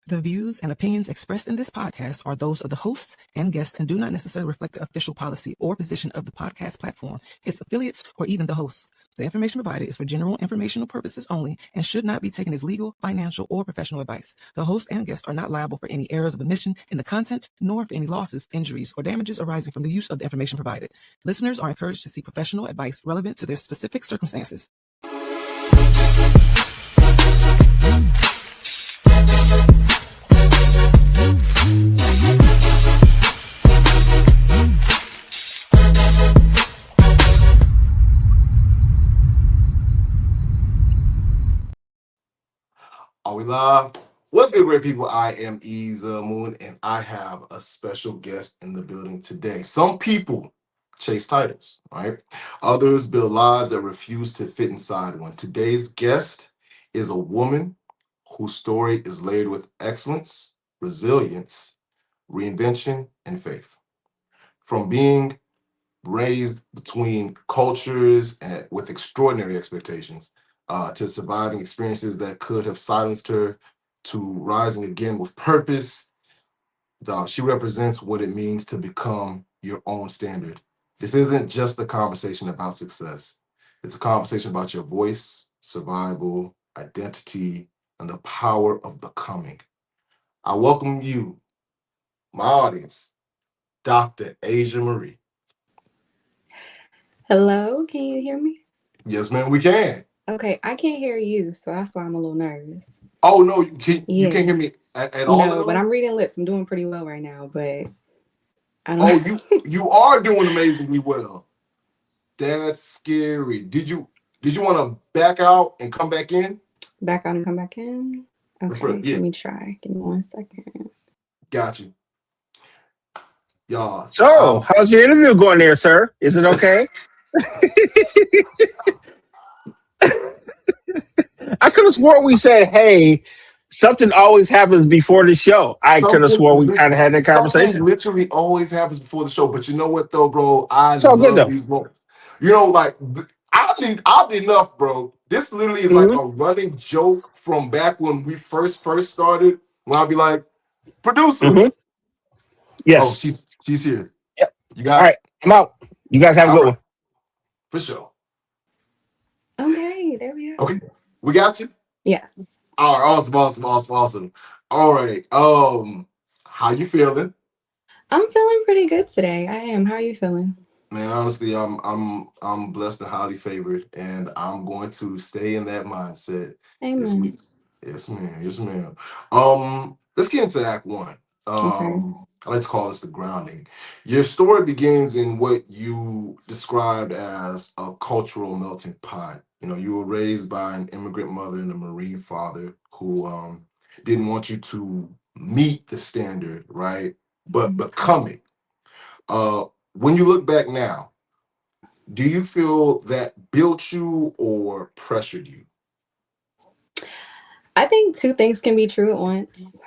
The views and opinions expressed in this podcast are those of the hosts and guests and do not necessarily reflect the official policy or position of the podcast platform, its affiliates, or even the hosts. The information provided is for general informational purposes only and should not be taken as legal, financial, or professional advice. The host and guests are not liable for any errors of omission in the content, nor for any losses, injuries, or damages arising from the use of the information provided. Listeners are encouraged to seek professional advice relevant to their specific circumstances. Are we live? What's good, great people? I am Eza Moon, and I have a special guest in the building today. Some people chase titles, right? Others build lives that refuse to fit inside one. Today's guest is a woman whose story is layered with excellence, resilience, reinvention, and faith. From being raised between cultures and with extraordinary expectations, to surviving experiences that could have silenced her, to rising again with purpose. She represents what it means to become your own standard. This isn't just a conversation about success. It's a conversation about your voice, survival, identity, and the power of becoming. I welcome you, my audience, Dr. Aisha Marie. Hello, can you hear me? Yes, ma'am, we can. Okay, I can't hear you, so that's why I'm a little nervous. Oh no, you Yeah. can't hear me at all. No, but I'm reading lips. I'm doing pretty well right now, but I don't. Oh, you are doing amazingly well. That's scary. Did you want to back out and come back in? Back out and come back in. Okay, Yeah. Let me try. Give me 1 second. Got you. Y'all. So, how's your interview going there, sir? Is it okay? I could have sworn we said, hey, something always happens before the show. I could have sworn we kind of had that conversation. Something literally always happens before the show. But you know what, though, bro? I It's all good, love though. these moments. You know, like, oddly enough, bro, this literally is like a running joke from back when we first started. When I'll be like, producer. Yes. Oh, she's here. Yep. You got all right. I'm out. You guys have a good one. For sure. Okay, there we are. Okay. We got you? Yes. All right, awesome. All right. How you feeling? I'm feeling pretty good today. I am. How are you feeling? Man, honestly, I'm blessed and highly favored, and I'm going to stay in that mindset this week. Yes, ma'am. Let's get into Act One. I like to call this the grounding. Your story begins in what you described as a cultural melting pot. You know, you were raised by an immigrant mother and a Marine father who didn't want you to meet the standard, right? But become it. When you look back now, do you feel that built you or pressured you? I think two things can be true at once.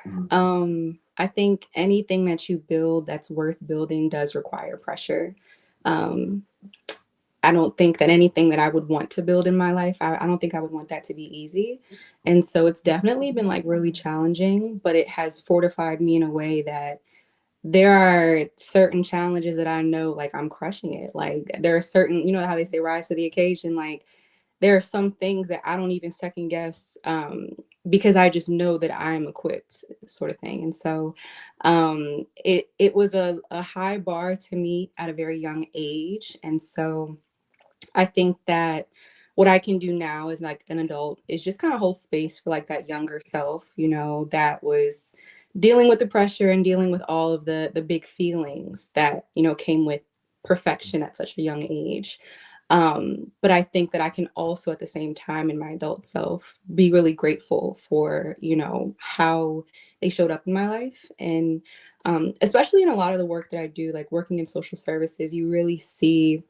I think anything that you build that's worth building does require pressure. I don't think that anything that I would want to build in my life, I don't think I would want that to be easy. And so it's definitely been like really challenging, but it has fortified me in a way that there are certain challenges that I know, like I'm crushing it. Like there are certain, you know how they say rise to the occasion, like there are some things that I don't even second guess because I just know that I'm equipped, sort of thing. And so it was a high bar to meet at a very young age. And so I think that what I can do now as like an adult is just kind of hold space for like that younger self, you know, that was dealing with the pressure and dealing with all of the big feelings that, you know, came with perfection at such a young age. But I think that I can also at the same time in my adult self be really grateful for, you know, how they showed up in my life. And especially in a lot of the work that I do, like working in social services, you really see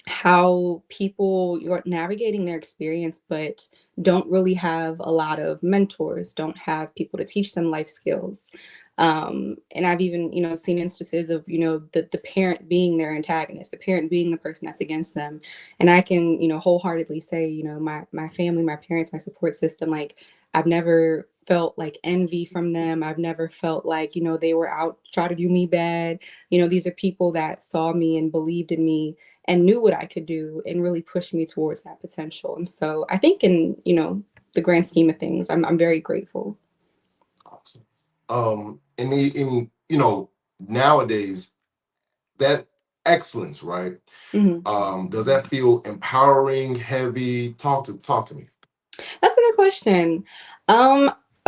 how people you're navigating their experience, but don't really have a lot of mentors, don't have people to teach them life skills. And I've even, seen instances of, the parent being their antagonist, the parent being the person that's against them. And I can, wholeheartedly say, my family, my parents, my support system, like I've never felt like envy from them. I've never felt like, they were out trying to do me bad. These are people that saw me and believed in me and knew what I could do and really pushed me towards that potential. And so I think in, the grand scheme of things, I'm very grateful. Awesome. Nowadays, that excellence, right? Does that feel empowering, heavy? Talk to me. That's a good question.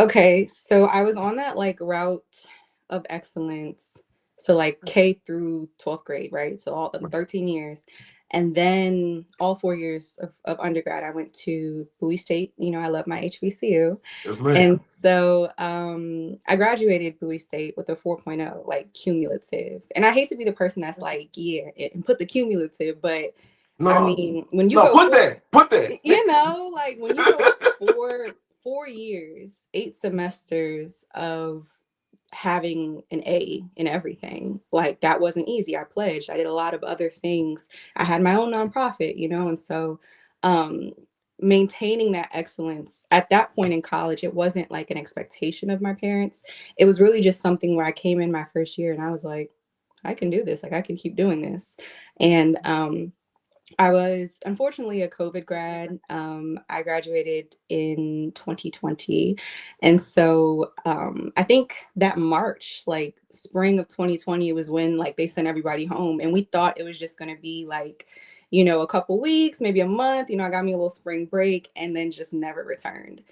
Okay, so I was on that like route of excellence. So like K through 12th grade, right? So all 13 years. And then all 4 years of undergrad, I went to Bowie State. I love my HBCU. Yes, ma'am. And so I graduated Bowie State with a 4.0, like cumulative. And I hate to be the person that's like, yeah, and put the cumulative, but I No, mean, when you no, go put that. like when you go 4 years, 8 semesters of having an A in everything, like that wasn't easy. I pledged, I did a lot of other things. I had my own nonprofit, and so um maintaining that excellence at that point in college, it wasn't like an expectation of my parents. It was really just something where I came in my first year and I was like, I can do this, like I can keep doing this. And I was unfortunately a COVID grad. I graduated in 2020. And so I think that March, like spring of 2020, was when like they sent everybody home. And we thought it was just going to be like, a couple weeks, maybe a month. I got me a little spring break and then just never returned.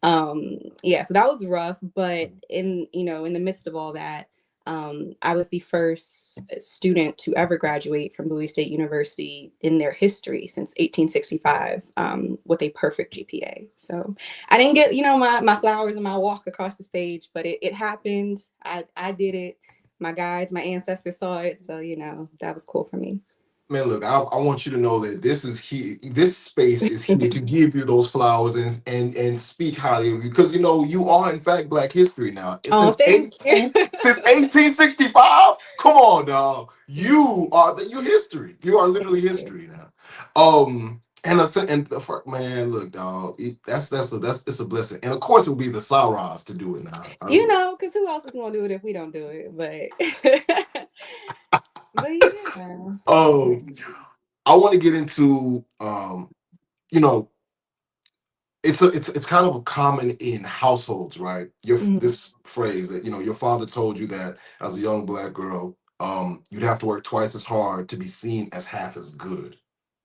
Yeah, so that was rough. But in the midst of all that, I was the first student to ever graduate from Bowie State University in their history since 1865 with a perfect GPA. So I didn't get, my flowers and my walk across the stage, but it happened. I did it. My guides, my ancestors saw it. So, that was cool for me. Man, look, I want you to know that this space is here to give you those flowers and speak highly of you, because you are in fact Black history now. Oh, thank you. Since 1865. Come on, dog. You history. You are literally history now. Man, look, dog. That's it's a blessing, and of course it will be the Saras to do it now. Because who else is gonna do it if we don't do it? But yeah. I want to get into you know it's kind of common in households, right? This phrase that your father told you that as a young Black girl, you'd have to work twice as hard to be seen as half as good,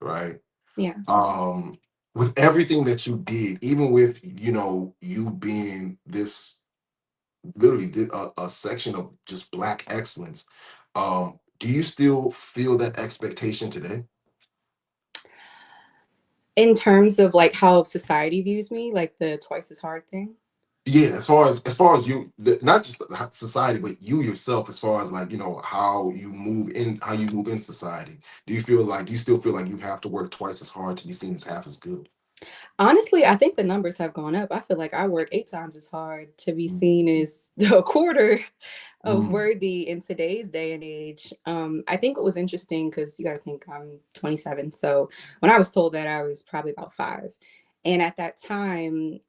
right? Yeah. With everything that you did, even with you being this literally a section of just Black excellence, do you still feel that expectation today? In terms of like how society views me, like the twice as hard thing. Yeah, as far as you, not just society, but you yourself, as far as like how you move in society. Do you still feel like you have to work twice as hard to be seen as half as good? Honestly, I think the numbers have gone up. I feel like I work 8 times as hard to be Mm. seen as a quarter of Mm. worthy in today's day and age. I think it was interesting because you got to think I'm 27. So when I was told that, I was probably about 5. And at that time,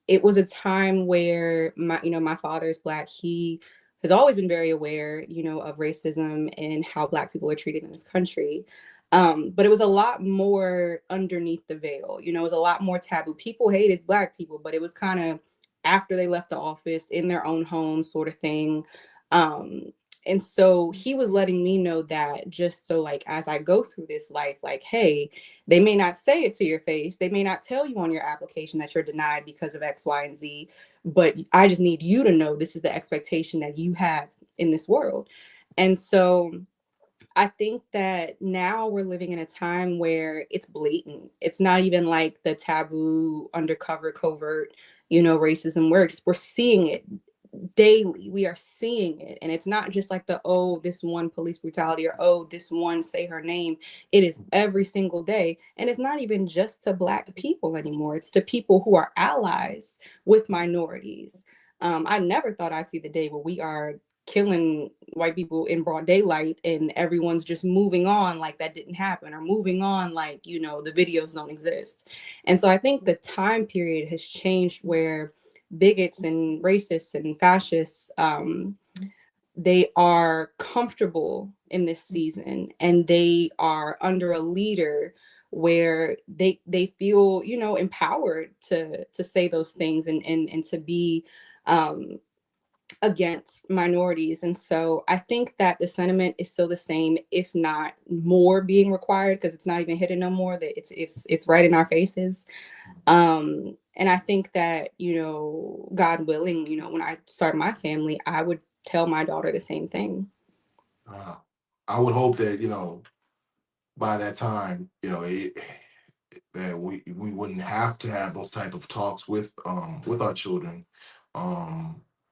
it was a time where my father's Black. He has always been very aware, of racism and how Black people are treated in this country. But it was a lot more underneath the veil. It was a lot more taboo. People hated Black people, but it was kind of after they left the office in their own home sort of thing. Um, and so he was letting me know that, just so like as I go through this life, like, hey, they may not say it to your face. They may not tell you on your application that you're denied because of X, Y, and Z, but I just need you to know this is the expectation that you have in this world. And so I think that now we're living in a time where it's blatant. It's not even like the taboo, undercover, covert, racism. We're seeing it daily. We are seeing it. And it's not just like oh, this one police brutality, or oh, this one say her name. It is every single day. And it's not even just to Black people anymore. It's to people who are allies with minorities. I never thought I'd see the day where we are killing white people in broad daylight and everyone's just moving on like that didn't happen, or moving on like, the videos don't exist. And so I think the time period has changed where bigots and racists and fascists, they are comfortable in this season, and they are under a leader where they feel, empowered to say those things, and to be against minorities. And so I think that the sentiment is still the same, if not more being required, because it's not even hidden no more, that it's right in our faces. And I think that, God willing, when I start my family, I would tell my daughter the same thing. I would hope that, by that time, that we wouldn't have to have those type of talks with our children,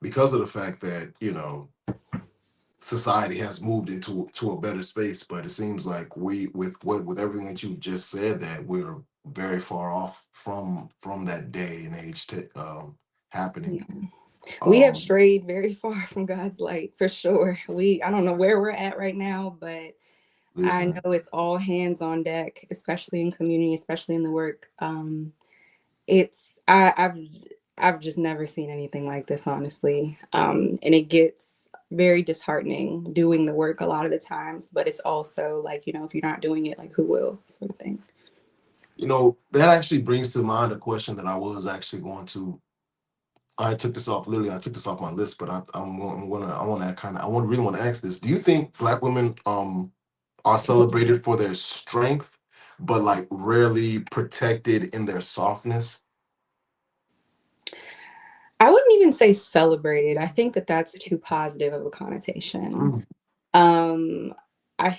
because of the fact that, society has moved into a better space. But it seems like with everything that you've just said, that we're very far off from that day and age happening. Yeah. We have strayed very far from God's light, for sure. I don't know where we're at right now, but I know it's all hands on deck, especially in community, especially in the work. I've just never seen anything like this, honestly. And it gets very disheartening doing the work a lot of the times, but it's also like, if you're not doing it, like who will, sort of thing. That actually brings to mind a question that I was actually going to. I took this off my list, but I really want to ask this. Do you think Black women are celebrated for their strength, but like rarely protected in their softness? I wouldn't even say celebrated. I think that that's too positive of a connotation. I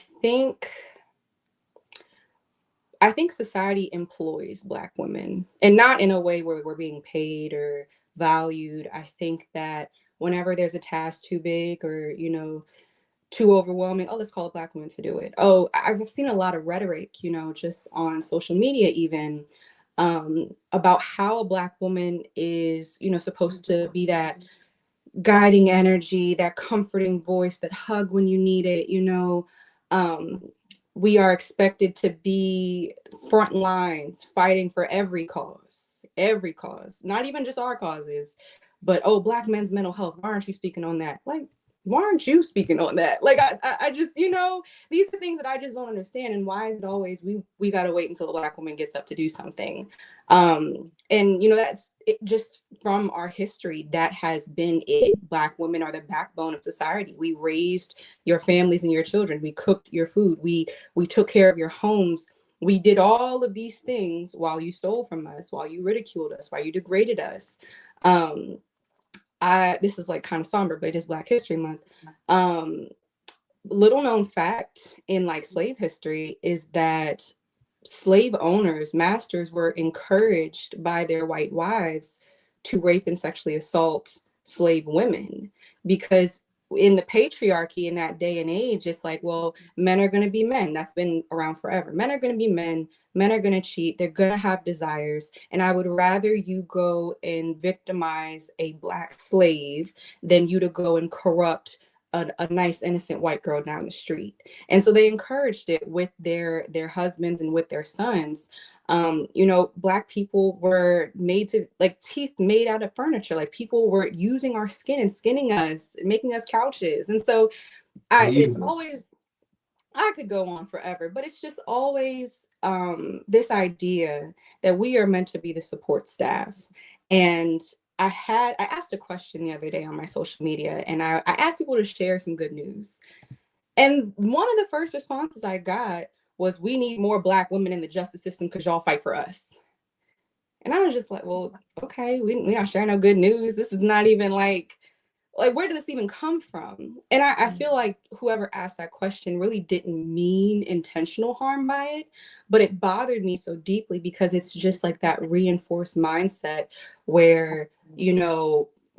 think society employs Black women, and not in a way where we're being paid or valued. I think that whenever there's a task too big, or, too overwhelming, oh, let's call a Black woman to do it. Oh, I've seen a lot of rhetoric, just on social media even, about how a Black woman is, supposed to be that guiding energy, that comforting voice, that hug when you need it. We are expected to be front lines fighting for every cause, not even just our causes, but, oh, Black men's mental health, why aren't you speaking on that? Like, why aren't you speaking on that? Like, I just, these are things that I just don't understand. And why is it always we got to wait until a Black woman gets up to do something? And, that's it. Just from our history, that has been it. Black women are the backbone of society. We raised your families and your children. We cooked your food. We took care of your homes. We did all of these things while you stole from us, while you ridiculed us, while you degraded us. This is like kind of somber, but it is Black History Month. Little known fact in like slave history is that slave owners, masters, were encouraged by their white wives to rape and sexually assault slave women, because in the patriarchy in that day and age, it's like, well, men are going to be men. That's been around forever. Men are going to be men. Men are going to cheat. They're going to have desires. And I would rather you go and victimize a Black slave than you to go and corrupt a nice innocent white girl down the street. And so they encouraged it with their husbands and with their sons. Black people were made to, like, teeth made out of furniture. Like, people were using our skin and skinning us, making us couches. And so it's always, I could go on forever, but it's just always this idea that we are meant to be the support staff. And I asked a question the other day on my social media, and I asked people to share some good news. And one of the first responses I got was, we need more Black women in the justice system because y'all fight for us. And I was just like, well, okay, we're not sharing no good news. This is not even like, where did this even come from? And I feel like whoever asked that question really didn't mean intentional harm by it, but it bothered me so deeply because it's just like that reinforced mindset where,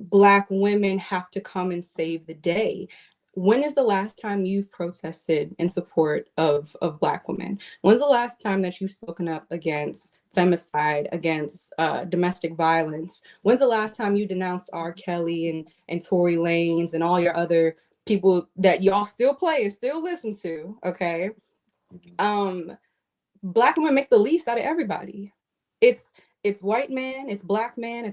Black women have to come and save the day. When is the last time you've protested in support of Black women? When's the last time that you've spoken up against femicide, against domestic violence? When's the last time you denounced R. Kelly and Tory Lanez and all your other people that y'all still play and still listen to? Okay. Black women make the least out of everybody. It's it's white man, it's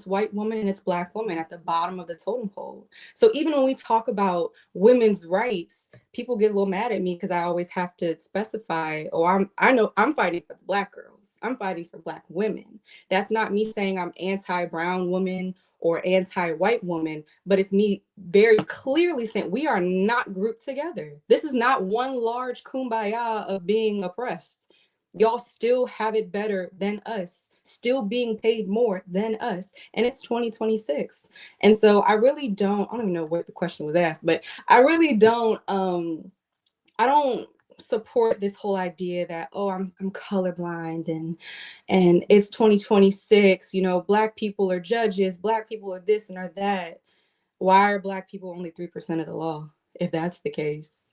white woman, and it's Black woman at the bottom of the totem pole. So even when we talk about women's rights, people get a little mad at me because I always have to specify, oh, I know I'm fighting for the Black girls. I'm fighting for Black women. That's not me saying I'm anti-brown woman or anti-white woman, but it's me very clearly saying we are not grouped together. This is not one large kumbaya of being oppressed. Y'all still have it better than us, still being paid more than us. And it's 2026. And so I don't even know what the question was asked, but I really I don't support this whole idea that, oh, I'm colorblind and it's 2026, Black people are judges, Black people are this and are that. Why are Black people only 3% of the law, if that's the case?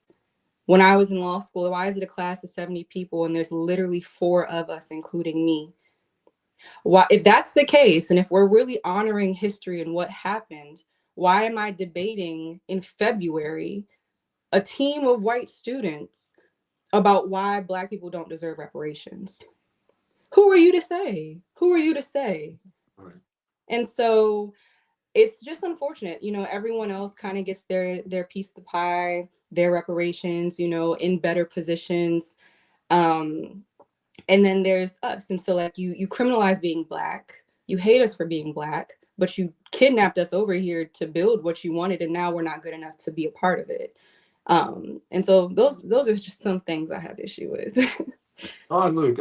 When I was in law school, why is it a class of 70 people and there's literally 4 of us, including me? Why, if that's the case, and if we're really honoring history and what happened, why am I debating in February a team of white students about why Black people don't deserve reparations? Who are you to say? Who are you to say? Right. And so it's just unfortunate, everyone else kind of gets their piece of the pie, their reparations, in better positions. And then there's us. And so like you criminalize being Black, you hate us for being Black, but you kidnapped us over here to build what you wanted, and now we're not good enough to be a part of it. And so those are just some things I have issue with. Oh, look,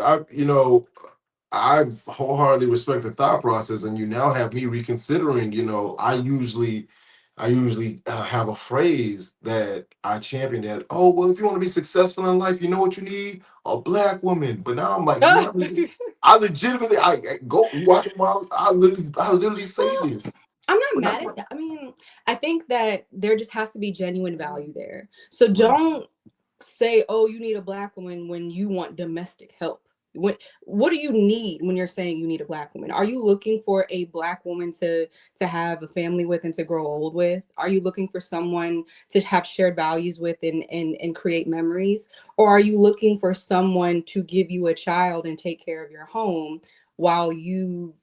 I wholeheartedly respect the thought process, and you now have me reconsidering. I usually have a phrase that I champion that. Oh, well, if you want to be successful in life, you know what you need? A Black woman. But now I'm like, I legitimately, I go watch a while. I literally say this. I'm not mad at that. I mean, I think that there just has to be genuine value there. So don't say, oh, you need a Black woman when you want domestic help. What do you need when you're saying you need a Black woman? Are you looking for a Black woman to have a family with and to grow old with? Are you looking for someone to have shared values with and create memories? Or are you looking for someone to give you a child and take care of your home while you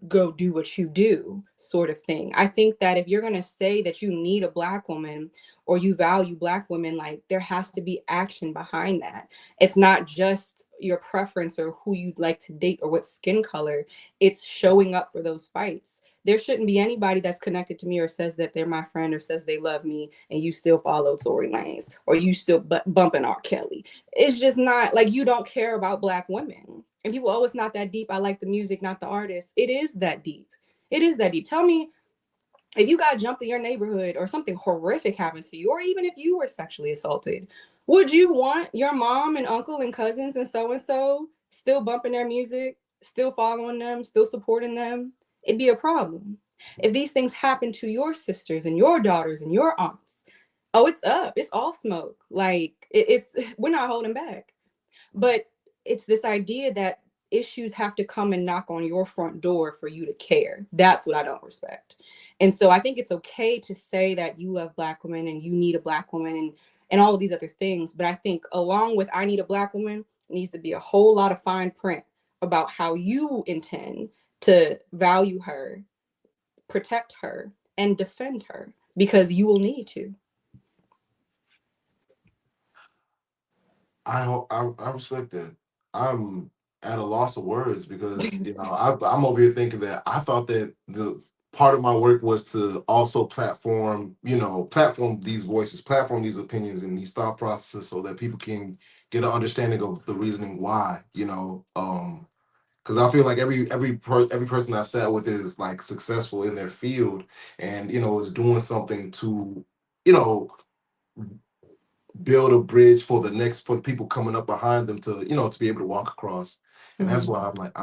go do what you do, sort of thing? I think that if you're going to say that you need a Black woman or you value Black women, like there has to be action behind that. It's not just your preference or who you'd like to date or what skin color. It's showing up for those fights. There shouldn't be anybody that's connected to me or says that they're my friend or says they love me and you still follow Tory Lanez or you still bumping R. Kelly. It's just not like you don't care about Black women. And people, oh, it's not that deep. I like the music, not the artist. It is that deep. It is that deep. Tell me, if you got jumped in your neighborhood or something horrific happened to you, or even if you were sexually assaulted, would you want your mom and uncle and cousins and so still bumping their music, still following them, still supporting them? It'd be a problem. If these things happen to your sisters and your daughters and your aunts, oh, it's up. It's all smoke. Like we're not holding back. But it's this idea that issues have to come and knock on your front door for you to care. That's what I don't respect. And so I think it's okay to say that you love Black women and you need a Black woman and all of these other things. But I think along with I need a Black woman needs to be a whole lot of fine print about how you intend to value her, protect her, and defend her, because you will need to. I respect that. I'm at a loss of words because I'm over here thinking that I thought that the part of my work was to also platform these voices, platform these opinions and these thought processes so that people can get an understanding of the reasoning why. Because I feel like every person I've sat with is like successful in their field and is doing something to you know build a bridge for the people coming up behind them to be able to walk across. And that's why I'm like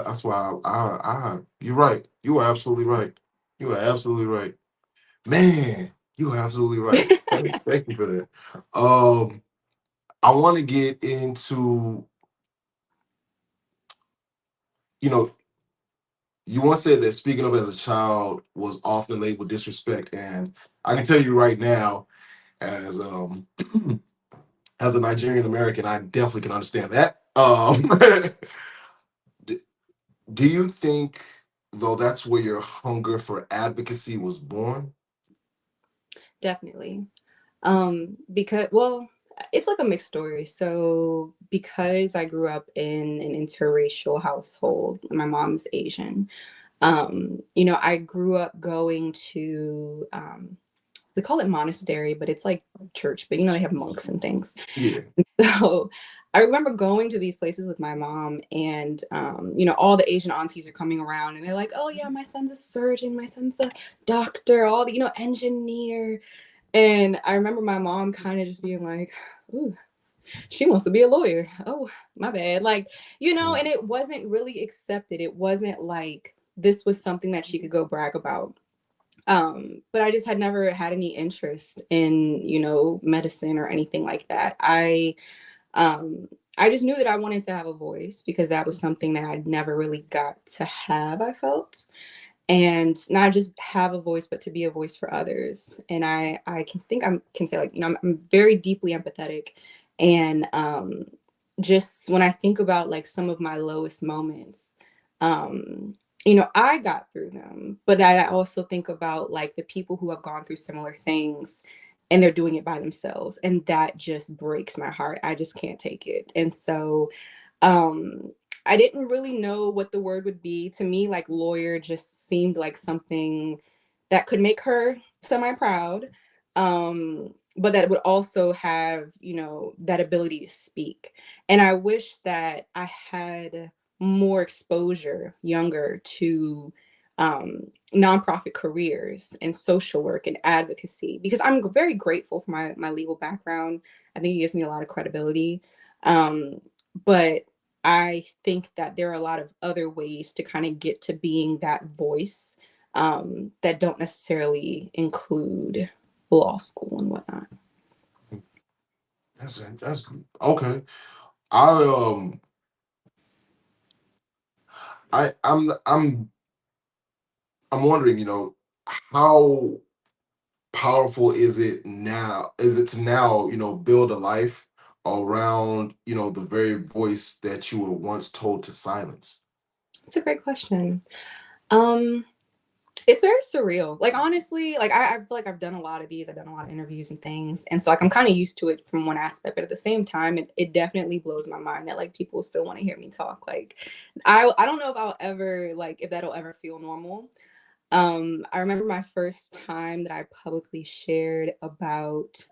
that's why you're right. You are absolutely right. You are absolutely right. Man, you're absolutely right. Thank you for that. I want to get into, you know, you once said that speaking up as a child was often labeled disrespect, and I can tell you right now, as as a Nigerian American, I definitely can understand that. d- do you think though that's where your hunger for advocacy was born? Definitely. Because, well, it's like a mixed story. So because I grew up in an interracial household, my mom's Asian. I grew up going to we call it monastery, but it's like church, but they have monks and things. Yeah. So I remember going to these places with my mom, and all the Asian aunties are coming around and they're like, oh yeah, my son's a surgeon, my son's a doctor, all the, engineer. And I remember my mom kind of just being like, ooh, she wants to be a lawyer. Oh, my bad. Like, and it wasn't really accepted. It wasn't like this was something that she could go brag about. But I just had never had any interest in, medicine or anything like that. Um, I just knew that I wanted to have a voice because that was something that I'd never really got to have, I felt. And not just have a voice, but to be a voice for others. And I can say, like, I'm very deeply empathetic. And just when I think about like some of my lowest moments, I got through them, but I also think about like the people who have gone through similar things and they're doing it by themselves. And that just breaks my heart. I just can't take it. And so, um, I didn't really know what the word would be. To me, like lawyer just seemed like something that could make her semi-proud, but that would also have, that ability to speak. And I wish that I had more exposure younger to nonprofit careers and social work and advocacy, because I'm very grateful for my legal background. I think it gives me a lot of credibility. But I think that there are a lot of other ways to kind of get to being that voice that don't necessarily include law school and whatnot. That's okay. I I I'm wondering, how powerful is it now? Is it to now, build a life around, the very voice that you were once told to silence? It's a great question. Um, it's very surreal. Like honestly, like I feel like I've done a lot of these. I've done a lot of interviews and things, and so like I'm kind of used to it from one aspect. But at the same time, it definitely blows my mind that like people still want to hear me talk. Like I don't know if I'll ever like if that'll ever feel normal. I remember my first time that I publicly shared about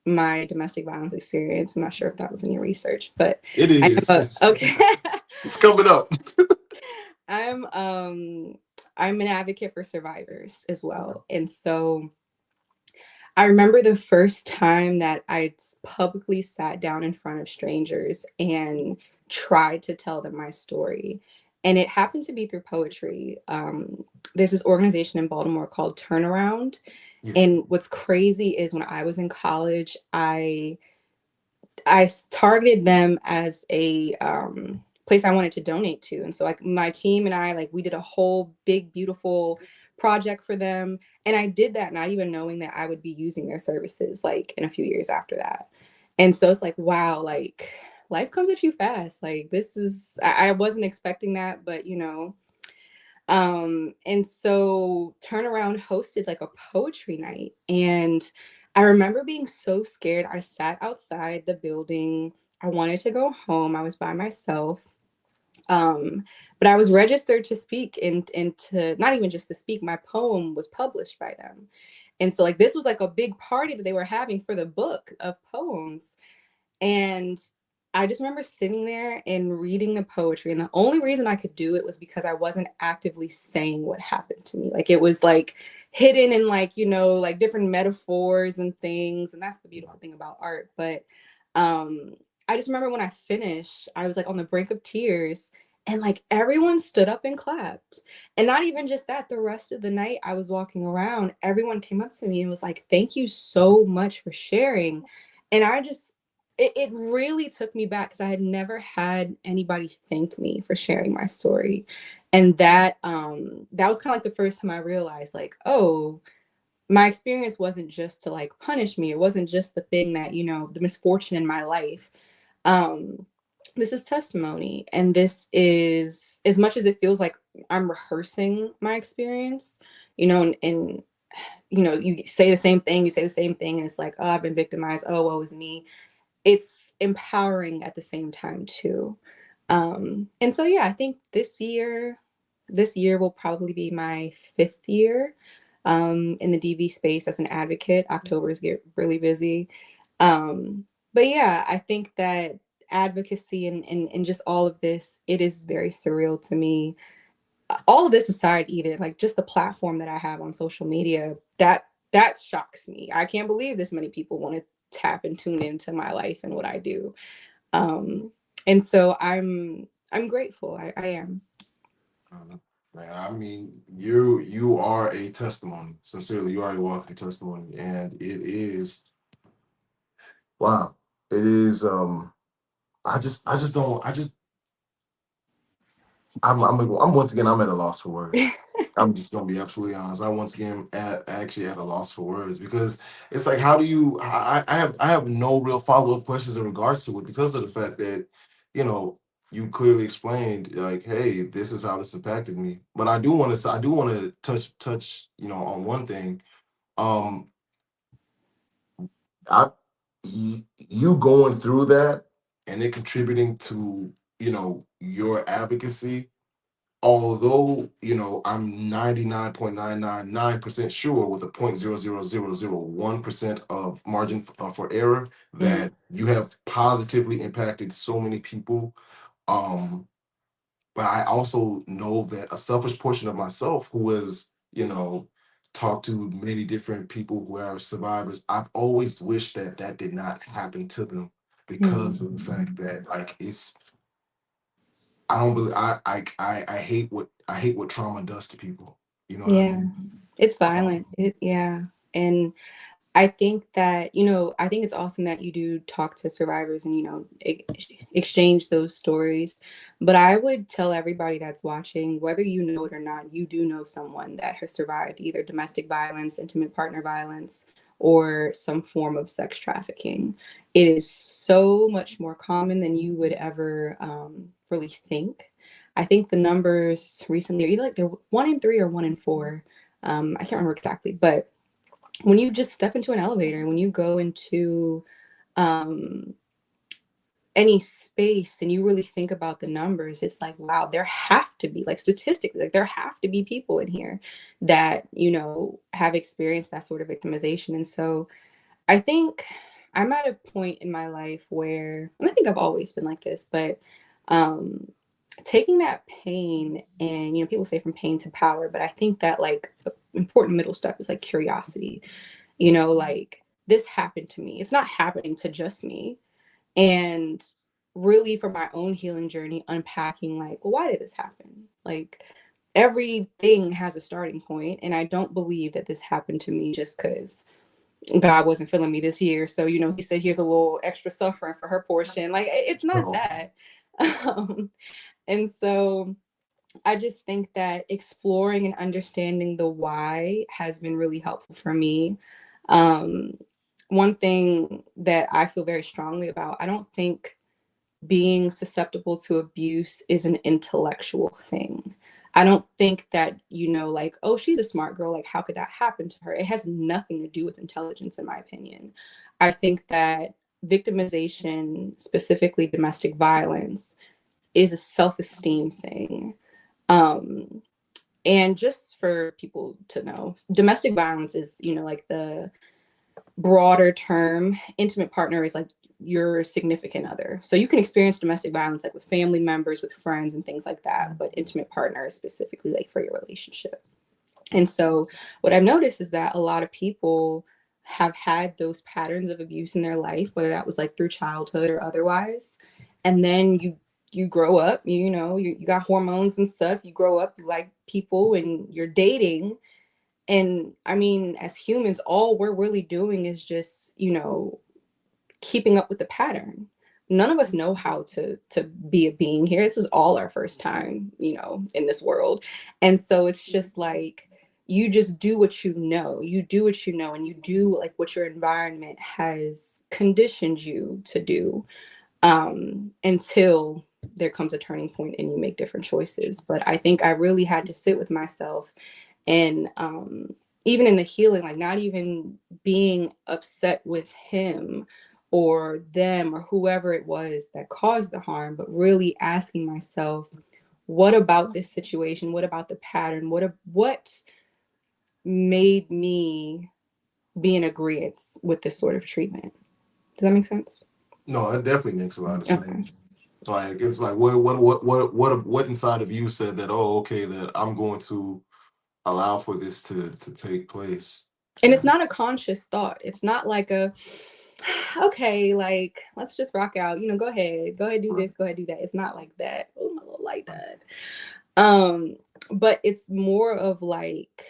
my domestic violence experience. I'm not sure if that was in your research, but It I is. am okay. It's coming up. I'm um I'm an advocate for survivors as well. And so I remember the first time that I publicly sat down in front of strangers and tried to tell them my story. And it happened to be through poetry. There's this organization in Baltimore called Turnaround. Yeah. And what's crazy is when I was in college, I targeted them as a place I wanted to donate to. And so like my team and I, like we did a whole big, beautiful project for them. And I did that not even knowing that I would be using their services like in a few years after that. And so it's like, wow, like life comes at you fast. Like this is, I wasn't expecting that, but and so Turnaround hosted like a poetry night. And I remember being so scared. I sat outside the building. I wanted to go home. I was by myself. But I was registered to speak and to not even just to speak, my poem was published by them. And so like this was like a big party that they were having for the book of poems. And I just remember sitting there and reading the poetry. And the only reason I could do it was because I wasn't actively saying what happened to me. Like it was like hidden in like, like different metaphors and things. And that's the beautiful thing about art. But I just remember when I finished, I was like on the brink of tears. And like everyone stood up and clapped. And not even just that, the rest of the night I was walking around, everyone came up to me and was like, thank you so much for sharing. And I just, it really took me back because I had never had anybody thank me for sharing my story. And that was kind of like the first time I realized, like, oh, my experience wasn't just to like punish me. It wasn't just the thing that, you know, the misfortune in my life. Um, this is testimony. And this is, as much as it feels like I'm rehearsing my experience, you know, and you know, you say the same thing, and it's like, oh, I've been victimized. Oh, woe is me. It's empowering at the same time too. And so, yeah, I think this year will probably be my 5th year in the DV space as an advocate. October's get really busy. But yeah, I think that advocacy and just all of this, it is very surreal to me. All of this aside, either like just the platform that I have on social media, that shocks me. I can't believe this many people want to tap and tune into my life and what I do. And so I'm grateful. I am. Man, I mean, you are a testimony. Sincerely, you are a walking testimony, and it is wow. It is. I just don't. I'm once again. I'm at a loss for words. I'm just gonna be absolutely honest. I once again actually at a loss for words because it's like, how do you? I have no real follow up questions in regards to it because of the fact that, you know, you clearly explained like, hey, this is how this impacted me. But I do want to touch you know on one thing. Um, I you going through that and it contributing to, you know, your advocacy, although, you know, I'm 99.999% sure with a 0.00001% of margin for error Mm, that you have positively impacted so many people. um but I also know that a selfish portion of myself who has, you know, talked to many different people who are survivors, I've always wished that that did not happen to them because of the fact that, like, it's I don't believe I hate what trauma does to people. You know what I yeah, mean? it's violent. Um, Yeah. And I think that, you know, I think it's awesome that you do talk to survivors and, you know, exchange those stories. But I would tell everybody that's watching, whether you know it or not, you do know someone that has survived either domestic violence, intimate partner violence, or some form of sex trafficking. It is so much more common than you would ever really think. I think the numbers recently are either like they're 1 in 3 or 1 in 4. I can't remember exactly, but when you just step into an elevator, when you go into um, any space and you really think about the numbers, it's like, wow, there have to be, like statistically, like there have to be people in here that, you know, have experienced that sort of victimization. And so I think I'm at a point in my life where, and I think I've always been like this, but um, taking that pain and, you know, people say from pain to power, but I think that like the important middle step is like curiosity. You know, like this happened to me. It's not happening to just me. And really for my own healing journey, unpacking like, well, why did this happen? Like everything has a starting point, and I don't believe that this happened to me just because God wasn't feeling me this year. So, you know, he said, here's a little extra suffering for her portion. Like it's not so, that. Um, and so I just think that exploring and understanding the why has been really helpful for me. Um, One thing that I feel very strongly about, I don't think being susceptible to abuse is an intellectual thing. I don't think that, you know, like, oh, she's a smart girl. Like, how could that happen to her? It has nothing to do with intelligence, in my opinion. I think that victimization, specifically domestic violence, is a self esteem thing. Um, and just for people to know, domestic violence is, you know, like the broader term. Intimate partner is like your significant other. So you can experience domestic violence like with family members, with friends, and things like that. But intimate partner is specifically like for your relationship. And so what I've noticed is that a lot of people have had those patterns of abuse in their life, whether that was like through childhood or otherwise. And then you you grow up, you know, you got hormones and stuff. You grow up, you like people, and you're dating. And I mean, as humans, all we're really doing is just, you know, keeping up with the pattern. None of us know how to be a being here. This is all our first time, you know, in this world. And so it's just like you just do what you know. You do what you know, and you do like what your environment has conditioned you to do, until there comes a turning point and you make different choices. But I think I really had to sit with myself and, even in the healing, like not even being upset with him or them or whoever it was that caused the harm, but really asking myself, what about this situation? What about the pattern? What made me be in agreement with this sort of treatment? Does that make sense? No, it definitely makes a lot of Okay. sense. Like it's like what inside of you said that, oh, okay, that I'm going to allow for this to take place. And it's not a conscious thought. It's not like a, okay, like let's just rock out, you know, go ahead, do this, go ahead, do that. It's not like that. Oh, my little light died. But it's more of like,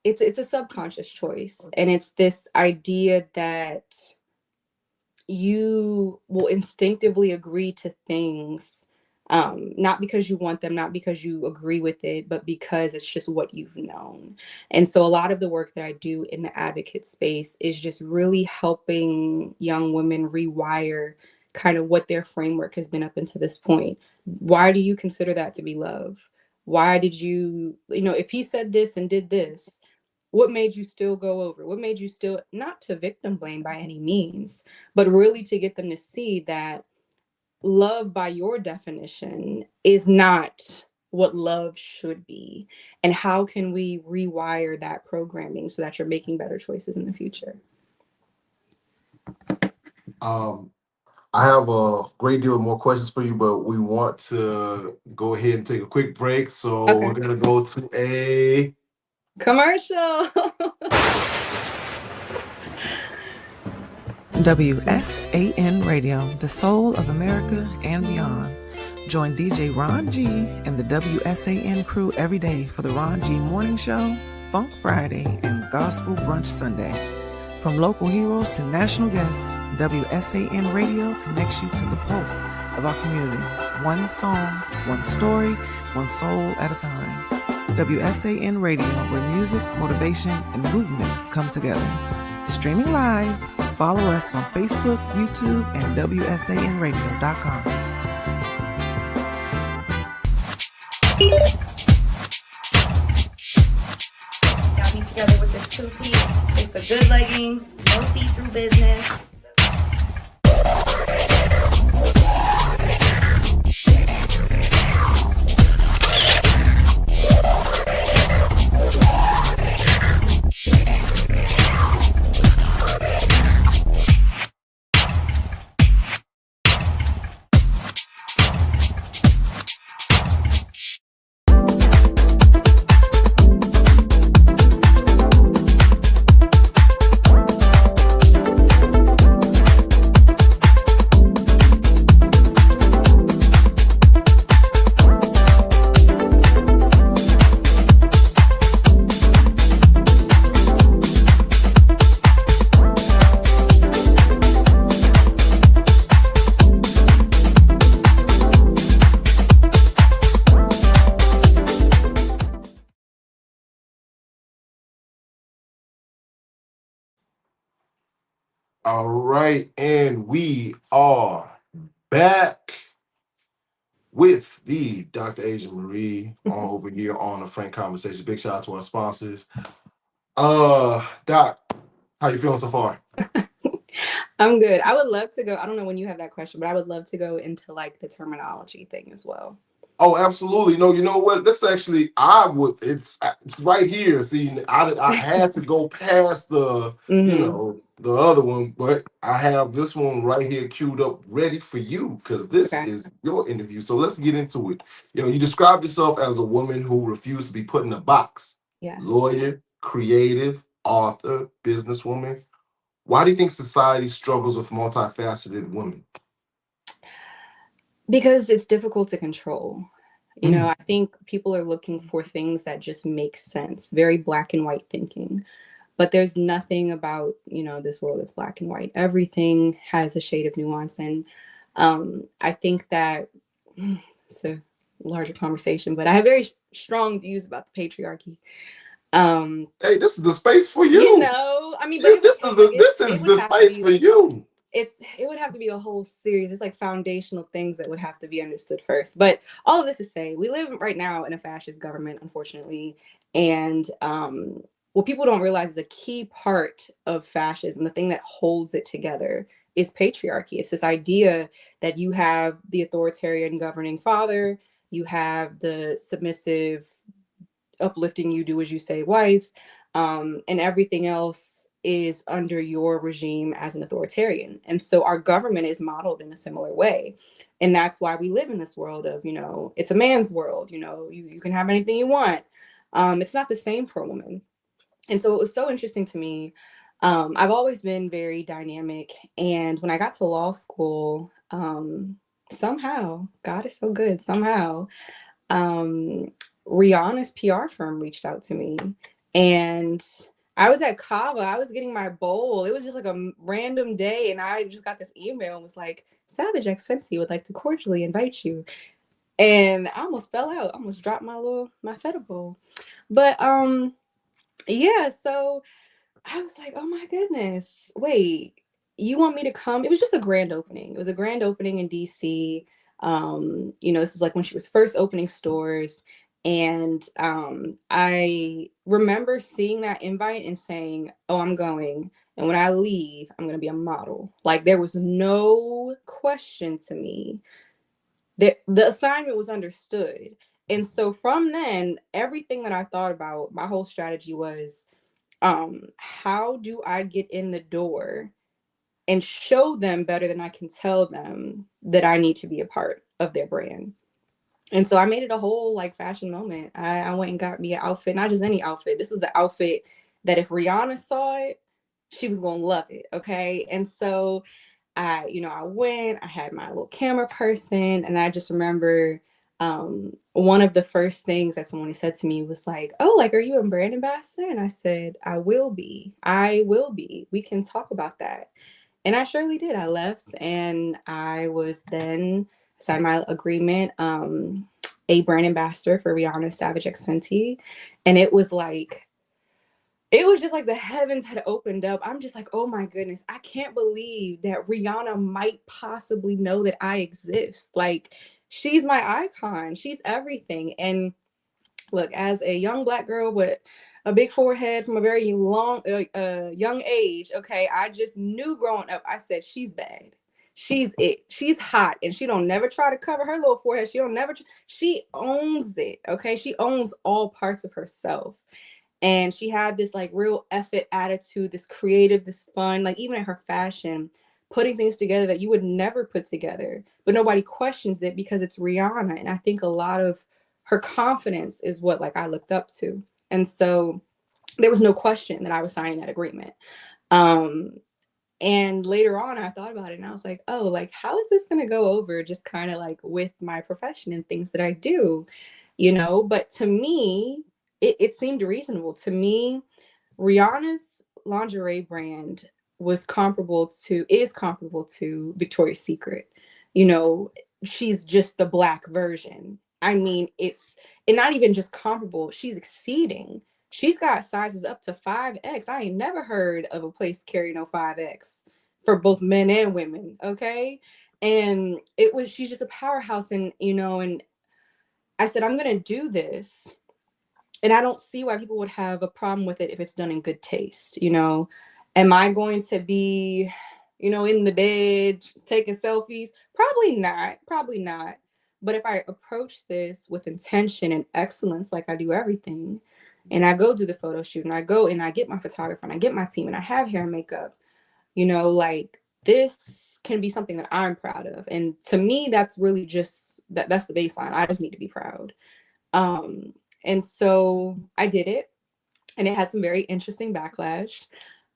it's a subconscious choice, and it's this idea that you will instinctively agree to things, not because you want them, not because you agree with it, but because it's just what you've known. And so a lot of the work that I do in the advocate space is just really helping young women rewire kind of what their framework has been up until this point. Why do you consider that to be love? Why did you, you know, if he said this and did this, what made you still go over? What made you still, not to victim blame by any means, but really to get them to see that love, by your definition, is not what love should be. And how can we rewire that programming so that you're making better choices in the future? I have a great deal of more questions for you, but we want to go ahead and take a quick break. So we're Okay. gonna go to a Commercial. WSAN Radio, the soul of America and beyond. Join DJ Ron G and the WSAN crew every day for the Ron G Morning Show, Funk Friday, and Gospel Brunch Sunday. From local heroes to national guests, WSAN Radio connects you to the pulse of our community. One song, one story, one soul at a time. WSAN Radio, where music, motivation, and movement come together. Streaming live, follow us on Facebook, YouTube, and WSANradio.com. Got me together with this two-piece. It's the good leggings, no see-through business. All right, and we are back with the Dr. Asia Marie on over here on the Frank Conversation. Big shout out to our sponsors. Doc, how you feeling so far? I'm good. I would love to go. I don't know when you have that question, but I would love to go into like the terminology thing as well. Oh, absolutely. No, you know what? This actually, it's right here. See, I had to go past the, the other one, but I have this one right here queued up, ready for you, because this Okay. is your interview. So let's get into it. You described yourself as a woman who refused to be put in a box. Yeah. Lawyer, creative, author, businesswoman. Why do you think society struggles with multifaceted women? Because it's difficult to control. You know, Mm. I think people are looking for things that just make sense, very black and white thinking. But there's nothing about, you know, this world that's black and white. Everything has a shade of nuance. And I think that it's a larger conversation, but I have very strong views about the patriarchy. Um, Hey, this is the space for you you. know, I mean, but You, it would take like this it is would the have to space be for like you. it would have to be a whole series. It's like foundational things that would have to be understood first. But all of this to say, we live right now in a fascist government, unfortunately. And what people don't realize is a key part of fascism, the thing that holds it together, is patriarchy. It's this idea that you have the authoritarian governing father, you have the submissive, uplifting you, do as you say wife, and everything else is under your regime as an authoritarian. And so our government is modeled in a similar way. And that's why we live in this world of, you know, it's a man's world, you know, you can have anything you want. It's not the same for a woman. And so it was so interesting to me. I've always been very dynamic. And when I got to law school, somehow, God is so good, somehow, um, Rihanna's PR firm reached out to me, and I was at Kava. I was getting my bowl. It was just like a random day, and I just got this email and was like, "Savage X Fenty would like to cordially invite you." And I almost fell out. I almost dropped my feta bowl. But yeah. So I was like, oh my goodness, wait, you want me to come? It was just a grand opening. It was a grand opening in DC. You know, this was like when she was first opening stores. And I remember seeing that invite and saying, oh, I'm going. And when I leave, I'm going to be a model. Like there was no question to me. The assignment was understood. And so from then, everything that I thought about, my whole strategy was, how do I get in the door and show them better than I can tell them that I need to be a part of their brand? And so I made it a whole like fashion moment. I went and got me an outfit, not just any outfit. This is the outfit that if Rihanna saw it, she was gonna love it. Okay. And so I went, I had my little camera person, and I just remember one of the first things that someone said to me was like, oh, like, are you a brand ambassador? And I said, I will be. I will be. We can talk about that. And I surely did. I left and I was then signed my agreement, a brand ambassador for Rihanna's Savage X Fenty. And it was just like the heavens had opened up. I'm just like, oh my goodness, I can't believe that Rihanna might possibly know that I exist. Like, she's my icon, she's everything. And look, as a young Black girl with a big forehead from a very young age, okay, I just knew growing up, I said, she's bad. She's it. She's hot, and she don't never try to cover her little forehead. She don't never. She owns it. Okay, she owns all parts of herself. And she had this like real effort attitude, this creative, this fun, like even in her fashion, putting things together that you would never put together, but nobody questions it because it's Rihanna. And I think a lot of her confidence is what like I looked up to. And so there was no question that I was signing that agreement. Um, and later on, I thought about it and I was like, oh, like, how is this going to go over just kind of like with my profession and things that I do, you know? But to me, it seemed reasonable. To me, Rihanna's lingerie brand is comparable to Victoria's Secret. You know, she's just the black version. I mean, and not even just comparable, she's exceeding. She's got sizes up to 5X. I ain't never heard of a place carrying no 5X for both men and women. Okay. And she's just a powerhouse. And, and I said, I'm going to do this, and I don't see why people would have a problem with it if it's done in good taste. Am I going to be, in the bed taking selfies? Probably not. But if I approach this with intention and excellence, like I do everything, and I go do the photo shoot, and I go and I get my photographer and I get my team and I have hair and makeup, like this can be something that I'm proud of. And to me, that's really just that's the baseline. I just need to be proud. And so I did it, and it had some very interesting backlash.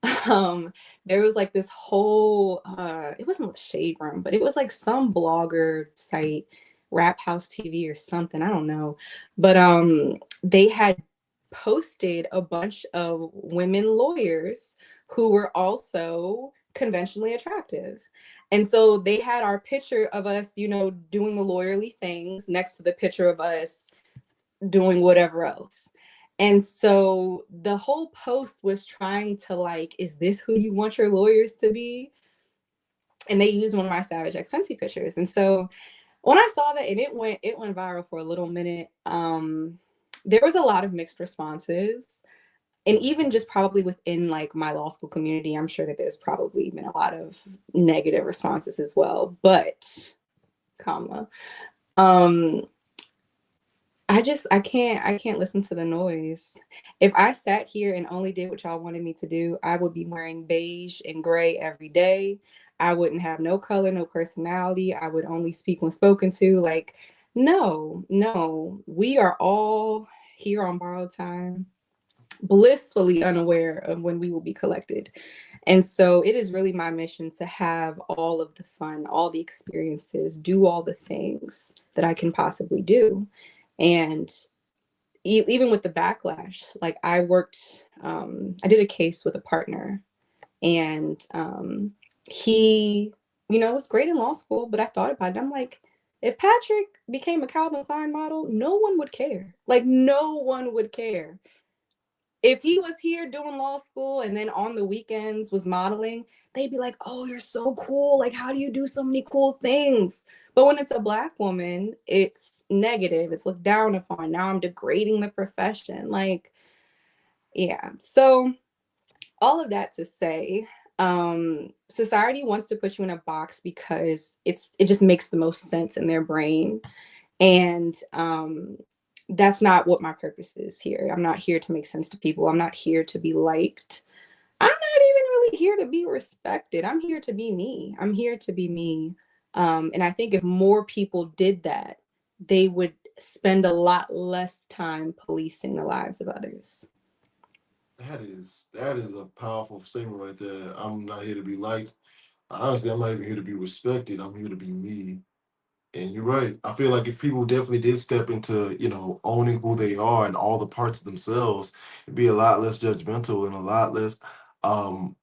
there was like this whole it wasn't the Shade Room, but it was like some blogger site, Rap House TV or something, I don't know. But they had posted a bunch of women lawyers who were also conventionally attractive. And so they had our picture of us, you know, doing the lawyerly things next to the picture of us doing whatever else. And so the whole post was trying to like, is this who you want your lawyers to be? And they used one of my Savage X Fenty pictures. And so when I saw that, and it went viral for a little minute, there was a lot of mixed responses. And even just probably within like my law school community, I'm sure that there's probably been a lot of negative responses as well. But, I can't listen to the noise. If I sat here and only did what y'all wanted me to do, I would be wearing beige and gray every day. I wouldn't have no color, no personality. I would only speak when spoken to. Like, no, we are all here on borrowed time, blissfully unaware of when we will be collected. And so it is really my mission to have all of the fun, all the experiences, do all the things that I can possibly do. And even with the backlash, like I did a case with a partner, and he, you know, was great in law school, but I thought about it. I'm like, if Patrick became a Calvin Klein model, no one would care. Like, no one would care. If he was here doing law school and then on the weekends was modeling, they'd be like, oh, you're so cool. Like, how do you do so many cool things? But when it's a Black woman, it's negative. It's looked down upon. Now I'm degrading the profession. Like, yeah. So all of that to say, society wants to put you in a box because it just makes the most sense in their brain. And that's not what my purpose is here. I'm not here to make sense to people. I'm not here to be liked. I'm not even really here to be respected. I'm here to be me. I'm here to be me. And I think if more people did that, they would spend a lot less time policing the lives of others. That is a powerful statement right there. I'm not here to be liked. Honestly, I'm not even here to be respected. I'm here to be me. And you're right. I feel like if people definitely did step into, you know, owning who they are and all the parts of themselves, it'd be a lot less judgmental and a lot less, um,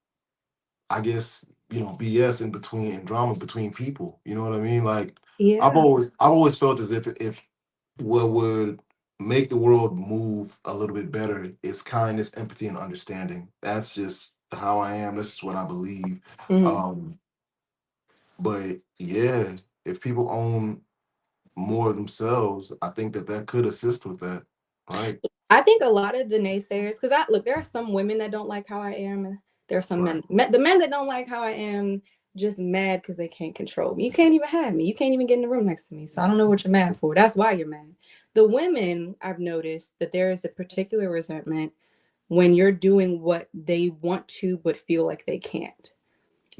I guess, you know, BS in between and drama between people. You know what I mean? Like Yeah. I've always felt as if what would make the world move a little bit better is kindness, empathy, and understanding. That's just how I am. That's just what I believe. Mhm. But yeah, if people own more of themselves, I think that could assist with that, right? I think a lot of the naysayers, because there are some women that don't like how I am. There are some Right. the men that don't like how I am, just mad because they can't control me. You can't even have me. You can't even get in the room next to me. So I don't know what you're mad for. That's why you're mad. The women, I've noticed that there is a particular resentment when you're doing what they want to, but feel like they can't.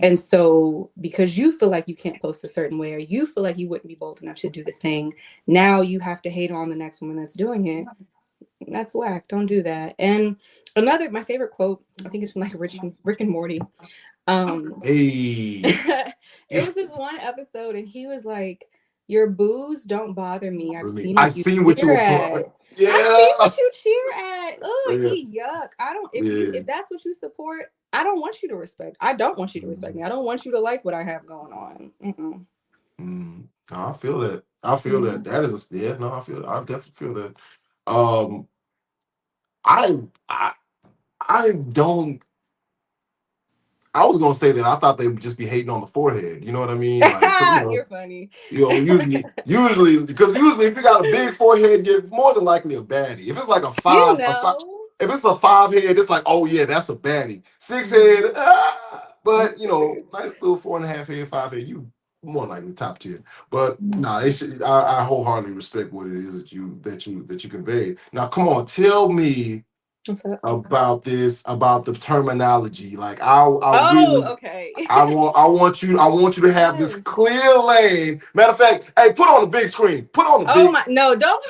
And so because you feel like you can't post a certain way, or you feel like you wouldn't be bold enough to do the thing, now you have to hate on the next woman that's doing it. That's whack. Don't do that. And my favorite quote, I think it's from like Rick and Morty. Hey. It was this one episode, and he was like, "Your boos don't bother me. I've seen I what you seen what you cheer were at. yeah. I've seen what you cheer at. Oh, Yeah. yuck! I don't. Yeah. If that's what you support, I don't want you to respect. I don't want you to respect me. I don't want you to like what I have going on. No, I feel that. I feel that. That is no, I definitely feel that. Um I I I don't I was gonna say that I thought they would just be hating on the forehead. You know what I mean? Like, You're funny. usually, because usually if you got a big forehead, you're more than likely a baddie. If it's like a You five, know. if it's a 5 head, it's like, oh yeah, that's a baddie. 6 head, but you know, nice little 4.5 head, 5 head, you more likely top tier. But nah, it should. I wholeheartedly respect what it is that you conveyed. Now, come on, tell me What's up? about the terminology. Like Okay. I want you to have this Yes. clear lane. Matter of fact, hey, put on the big screen. Put on the Oh big. my no! Don't.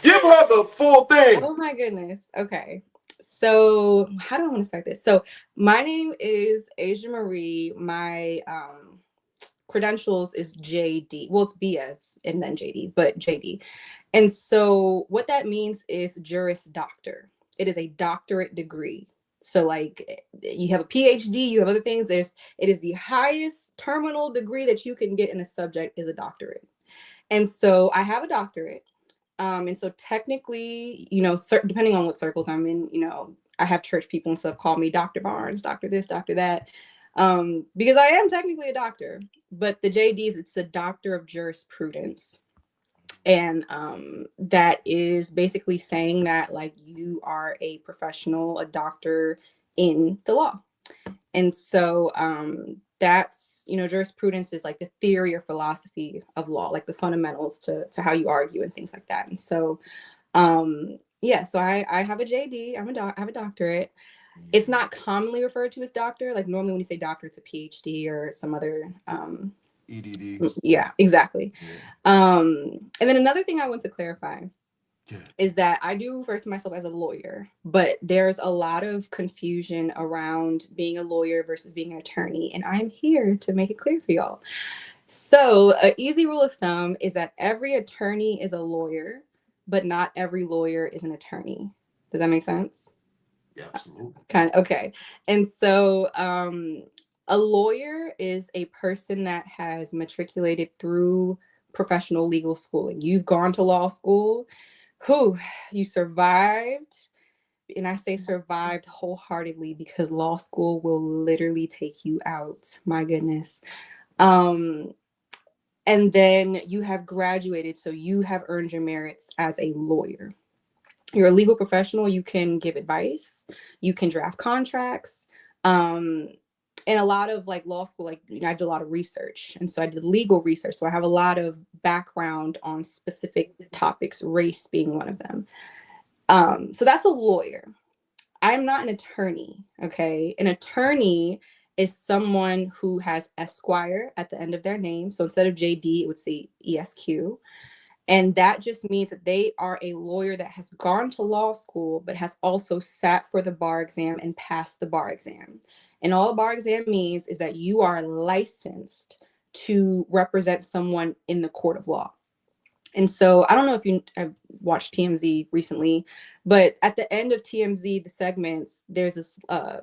Give her the full thing. Oh my goodness. Okay. So how do I want to start this? So my name is Asia Marie. My credentials is JD. Well, it's BS and then JD, but JD. And so what that means is Juris Doctor. It is a doctorate degree. So like you have a PhD, you have other things. It is the highest terminal degree that you can get in a subject is a doctorate. And so I have a doctorate. And so technically, depending on what circles I'm in, I have church people and stuff call me Dr. Barnes, Dr. this, Dr. that, because I am technically a doctor. But the JDs, it's the Doctor of Jurisprudence. And that is basically saying that like you are a professional, a doctor in the law. And so that's, jurisprudence is like the theory or philosophy of law, like the fundamentals to how you argue and things like that. And so, so I have a JD, I have a doctorate. It's not commonly referred to as doctor. Like normally when you say doctor, it's a PhD or some other EDD. Yeah, exactly. Yeah. And then another thing I want to clarify is that I do refer to myself as a lawyer, but there's a lot of confusion around being a lawyer versus being an attorney, and I'm here to make it clear for y'all. So an easy rule of thumb is that every attorney is a lawyer, but not every lawyer is an attorney. Does that make sense? Yeah, absolutely. Kind of, okay. And so a lawyer is a person that has matriculated through professional legal schooling. You've gone to law school. You survived. And I say survived wholeheartedly because law school will literally take you out. My goodness. And then you have graduated. So you have earned your merits as a lawyer. You're a legal professional. You can give advice. You can draft contracts. And a lot of like law school, like I did a lot of research. And so I did legal research. So I have a lot of background on specific topics, race being one of them. So that's a lawyer. I'm not an attorney. Okay. An attorney is someone who has Esquire at the end of their name. So instead of JD, it would say ESQ. And that just means that they are a lawyer that has gone to law school, but has also sat for the bar exam and passed the bar exam. And all a bar exam means is that you are licensed to represent someone in the court of law. And so I don't know if you have watched TMZ recently, but at the end of TMZ, the segments, there's this, I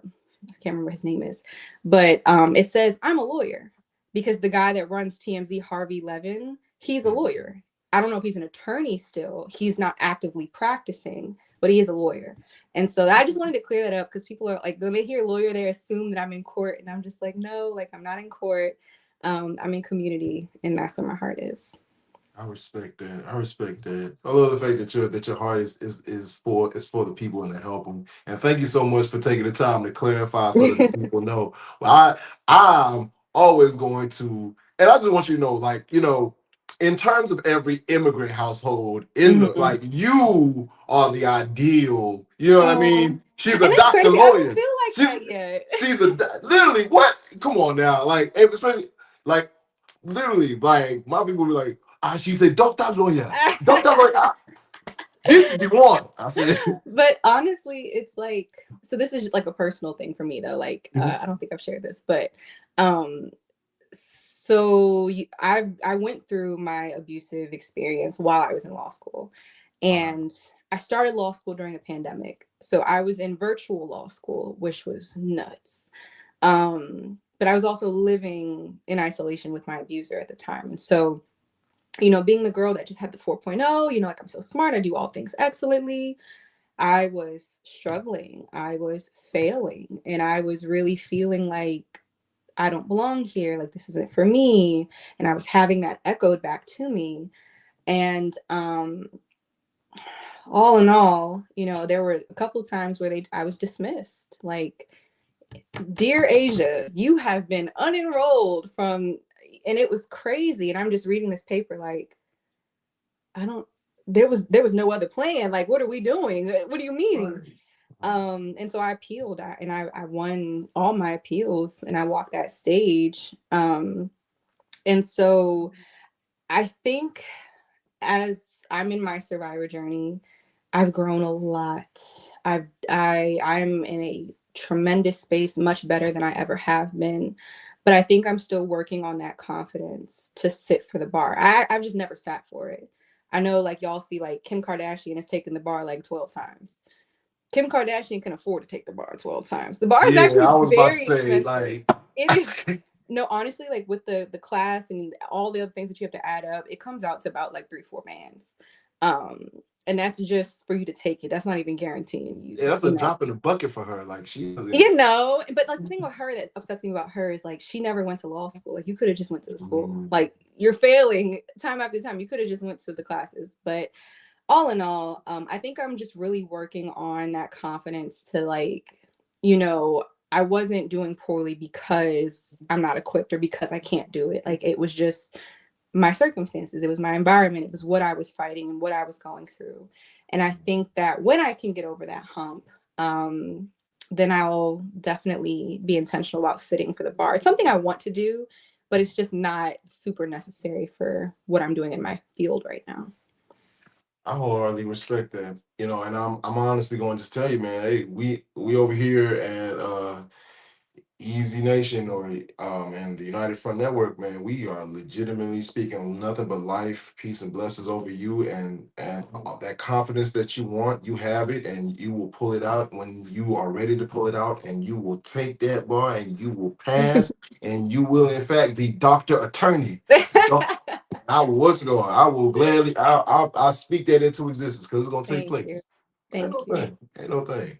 can't remember what his name is, but it says, I'm a lawyer, because the guy that runs TMZ, Harvey Levin, he's a lawyer. I don't know if he's an attorney still. He's not actively practicing, but he is a lawyer. And so I just wanted to clear that up because people are like, when they hear lawyer, they assume that I'm in court. And I'm just like, no, like I'm not in court. I'm in community, and that's where my heart is. I respect that. I respect that. I love the fact that your heart is for the people and to help them. And thank you so much for taking the time to clarify so that the people know. Well, I'm always going to, and I just want you to know, like, in terms of every immigrant household, like you are the ideal. You know what I mean? She's a doctor crazy. lawyer. I don't feel like that yet. She's literally what? Come on now, like especially like literally like my people be like. She said, Dr. Lawyer. Dr. Lawyer. This is the one. I said. But honestly, it's like, so this is just like a personal thing for me though. Like, I don't think I've shared this, but so I went through my abusive experience while I was in law school. And I started law school during a pandemic. So I was in virtual law school, which was nuts. But I was also living in isolation with my abuser at the time. And so being the girl that just had the 4.0, like I'm so smart, I do all things excellently. I was struggling, I was failing, and I was really feeling like I don't belong here, like this isn't for me. And I was having that echoed back to me. And all in all, there were a couple of times where I was dismissed. Like, dear Asia, you have been unenrolled from, and it was crazy. And I'm just reading this paper like, there was no other plan. Like, what are we doing? What do you mean? And so I appealed and I won all my appeals and I walked that stage. And so I think as I'm in my survivor journey, I've grown a lot. I'm in a tremendous space, much better than I ever have been. But I think I'm still working on that confidence to sit for the bar. I've just never sat for it. I know like y'all see like Kim Kardashian has taken the bar like 12 times. Kim Kardashian can afford to take the bar 12 times. The bar is Yeah, actually I was about to very say, expensive. like, It is. No, honestly, like with the class and all the other things that you have to add up, it comes out to about like 3-4 bands. Um, and that's just for you to take it. That's not even guaranteeing you, yeah, that's a you know. drop in the bucket for her. Like, she, But like the thing with her that upsets me about her is like she never went to law school. Like you could have just went to the school. Like you're failing time after time. You could have just went to the classes. But all in all, I think I'm just really working on that confidence to like, you know, I wasn't doing poorly because I'm not equipped or because I can't do it. Like it was just my circumstances, it was my environment, it was what I was fighting and what I was going through. And I think that when I can get over that hump, then I'll definitely be intentional about sitting for the bar. It's something I want to do, but it's just not super necessary for what I'm doing in my field right now. I wholeheartedly respect that. You know, and I'm honestly going to just tell you, man, hey, we over here at Easy Nation or and the United Front Network, man, we are legitimately speaking nothing but life, peace, and blessings over you, and that confidence that you want, you have it, and you will pull it out when you are ready to pull it out, and you will take that bar, and you will pass, and you will in fact be Doctor Attorney. I will what's going. I will gladly. I'll speak that into existence because it's gonna take Thank you. place. Ain't Thank no you. thing. Ain't no thing.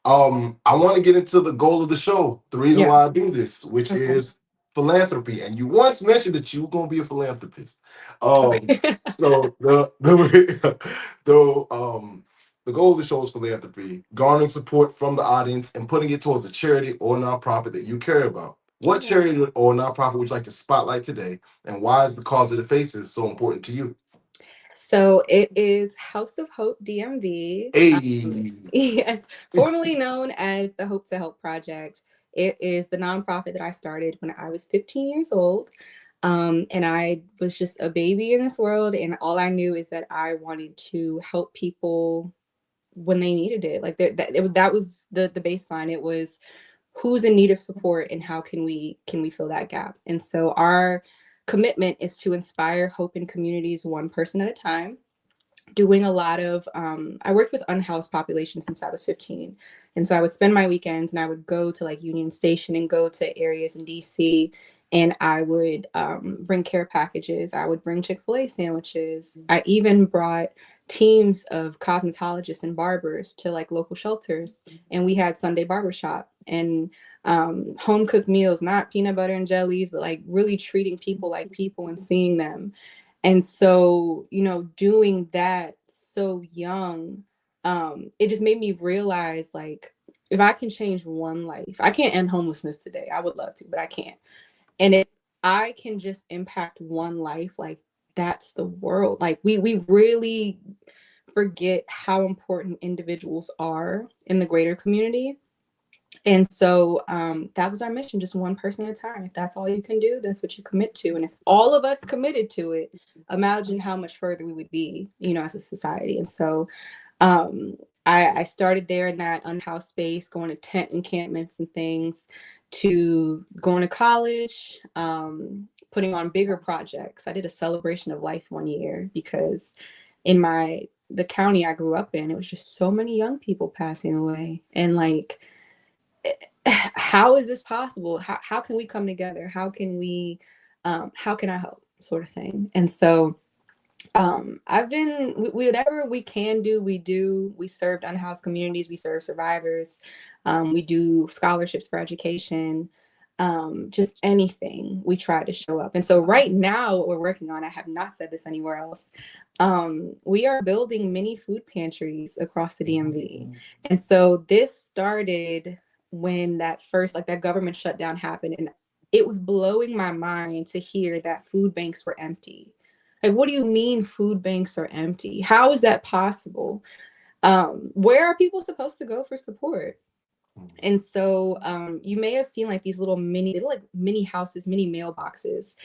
I want to get into the goal of the show, the reason Yeah. why I do this, which Okay. is philanthropy. And you once mentioned that you were gonna be a philanthropist. Okay. So the goal of the show is philanthropy, garnering support from the audience and putting it towards a charity or nonprofit that you care about. What Okay. charity or nonprofit would you like to spotlight today, and why is the cause of the faces so important to you? So it is House of Hope DMV. Hey, Yes, formerly known as the Hope to Help Project. It is the nonprofit that I started when I was 15 years old. And I was just a baby in this world. And all I knew is that I wanted to help people when they needed it. Like that was the baseline. It was who's in need of support and how can we fill that gap. And so our commitment is to inspire hope in communities one person at a time, doing a lot of I worked with unhoused populations since I was 15. And so I would spend my weekends and I would go to like Union Station and go to areas in DC, and I would bring care packages. I would bring Chick-fil-A sandwiches. I even brought teams of cosmetologists and barbers to like local shelters, and we had Sunday barbershop and home cooked meals, not peanut butter and jellies, but like really treating people like people and seeing them. And so, you know, doing that so young, it just made me realize like if I can change one life, I can't end homelessness today. I would love to, but I can't. And if I can just impact one life, like that's the world. Like we really forget how important individuals are in the greater community. And so that was our mission, just one person at a time. If that's all you can do, that's what you commit to. And if all of us committed to it, imagine how much further we would be, you know, as a society. And so um, I started there in that unhoused space, going to tent encampments and things, to going to college, putting on bigger projects. I did a celebration of life one year because in the county I grew up in, it was just so many young people passing away. And like, how is this possible? How can we come together? How can we how can I help, sort of thing. And so I've been whatever we can do, we do. We served unhoused communities, we serve survivors, we do scholarships for education, just anything we try to show up. And so right now what we're working on, I have not said this anywhere else, we are building mini food pantries across the DMV. And so this started when that first, like that government shutdown happened, and it was blowing my mind to hear that food banks were empty. Like, what do you mean food banks are empty? How is that possible? Where are people supposed to go for support? And so you may have seen like these little mini houses, mini mailboxes.